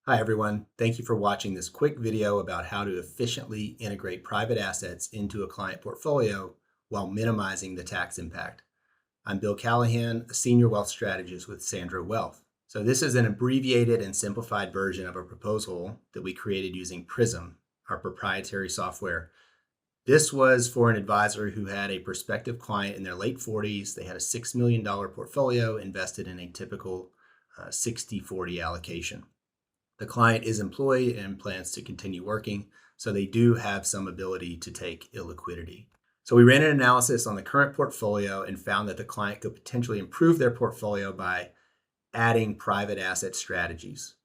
Hi everyone, thank you for watching this quick video about how to efficiently integrate private assets into a client portfolio while minimizing the tax impact. I'm Bill Callahan, a senior wealth strategist with Sandra Wealth. So this is an abbreviated and simplified version of a proposal that we created using Prism, our proprietary software. This was for an advisor who had a prospective client in their late 40s. They had a $6 million portfolio invested in a typical 60-40 allocation. The client is employed and plans to continue working, so they do have some ability to take illiquidity. So we ran an analysis on the current portfolio and found that the client could potentially improve their portfolio by adding private asset strategies.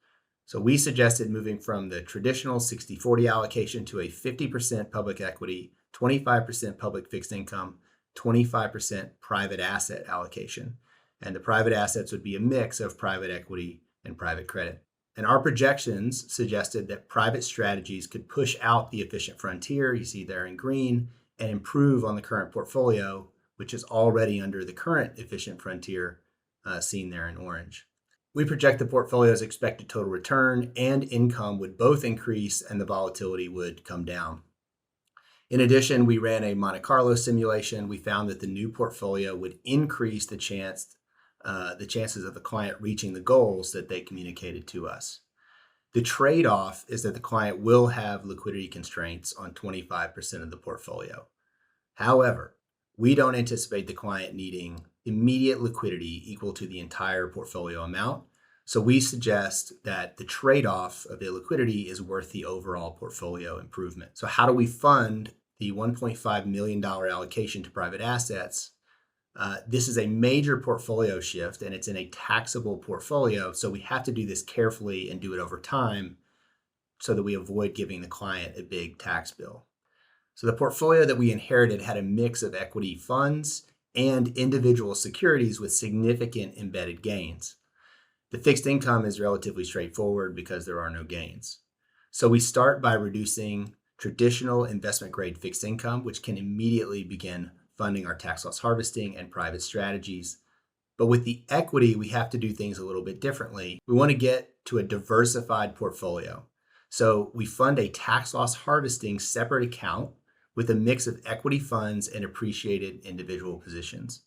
So we suggested moving from the traditional 60-40 allocation to a 50% public equity, 25% public fixed income, 25% private asset allocation. And the private assets would be a mix of private equity and private credit. And our projections suggested that private strategies could push out the efficient frontier, you see there in green, and improve on the current portfolio, which is already under the current efficient frontier, seen there in orange. We project the portfolio's expected total return and income would both increase and the volatility would come down. In addition, we ran a Monte Carlo simulation. We found that the new portfolio would increase the chances of the client reaching the goals that they communicated to us. The trade-off is that the client will have liquidity constraints on 25% of the portfolio. However, we don't anticipate the client needing immediate liquidity equal to the entire portfolio amount. So we suggest that the trade-off of illiquidity is worth the overall portfolio improvement. So how do we fund the $1.5 million allocation to private assets? This is a major portfolio shift and it's in a taxable portfolio. So we have to do this carefully and do it over time so that we avoid giving the client a big tax bill. So the portfolio that we inherited had a mix of equity funds and individual securities with significant embedded gains. The fixed income is relatively straightforward because there are no gains. So we start by reducing traditional investment grade fixed income, which can immediately begin funding our tax loss harvesting and private strategies. But with the equity, we have to do things a little bit differently. We want to get to a diversified portfolio. So we fund a tax loss harvesting separate account with a mix of equity funds and appreciated individual positions.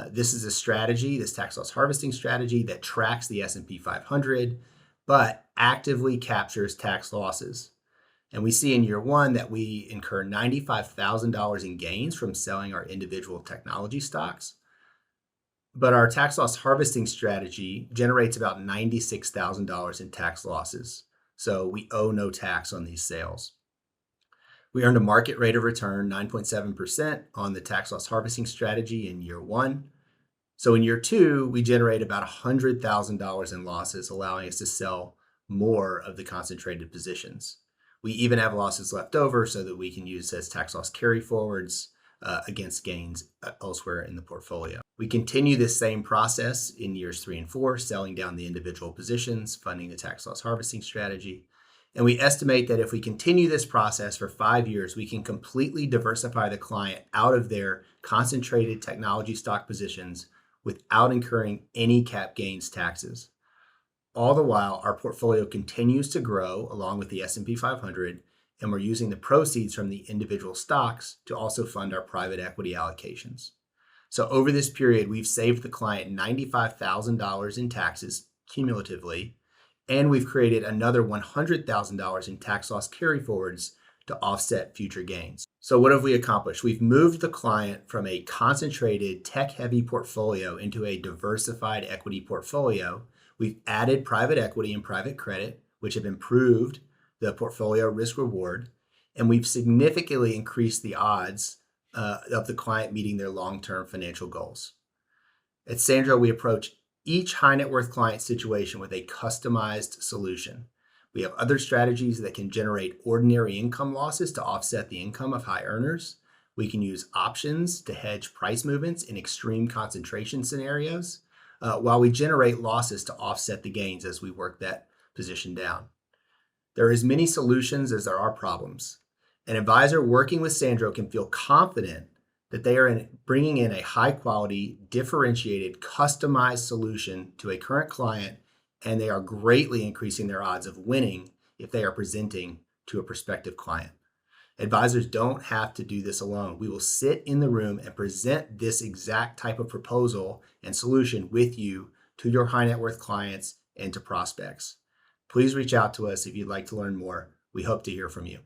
This is a strategy, this tax loss harvesting strategy that tracks the S&P 500, but actively captures tax losses. And we see in year one that we incur $95,000 in gains from selling our individual technology stocks. But our tax loss harvesting strategy generates about $96,000 in tax losses. So we owe no tax on these sales. We earned a market rate of return, 9.7% on the tax loss harvesting strategy in year one. So in year two, we generate about $100,000 in losses, allowing us to sell more of the concentrated positions. We even have losses left over so that we can use as tax loss carry forwards against gains elsewhere in the portfolio. We continue this same process in years 3 and 4, selling down the individual positions, funding the tax loss harvesting strategy. And we estimate that if we continue this process for 5 years, we can completely diversify the client out of their concentrated technology stock positions without incurring any cap gains taxes. All the while, our portfolio continues to grow along with the S&P 500, and we're using the proceeds from the individual stocks to also fund our private equity allocations. So over this period, we've saved the client $95,000 in taxes cumulatively, and we've created another $100,000 in tax loss carry forwards to offset future gains. So what have we accomplished? We've moved the client from a concentrated tech-heavy portfolio into a diversified equity portfolio. We've added private equity and private credit, which have improved the portfolio risk reward, and we've significantly increased the odds of the client meeting their long-term financial goals. At Sandro, we approach each high net worth client situation with a customized solution. We have other strategies that can generate ordinary income losses to offset the income of high earners. We can use options to hedge price movements in extreme concentration scenarios, while we generate losses to offset the gains as we work that position down. There are as many solutions as there are problems. An advisor working with Sandro can feel confident that they are bringing in a high quality, differentiated, customized solution to a current client and they are greatly increasing their odds of winning if they are presenting to a prospective client. Advisors don't have to do this alone. We will sit in the room and present this exact type of proposal and solution with you to your high net worth clients and to prospects. Please reach out to us if you'd like to learn more. We hope to hear from you.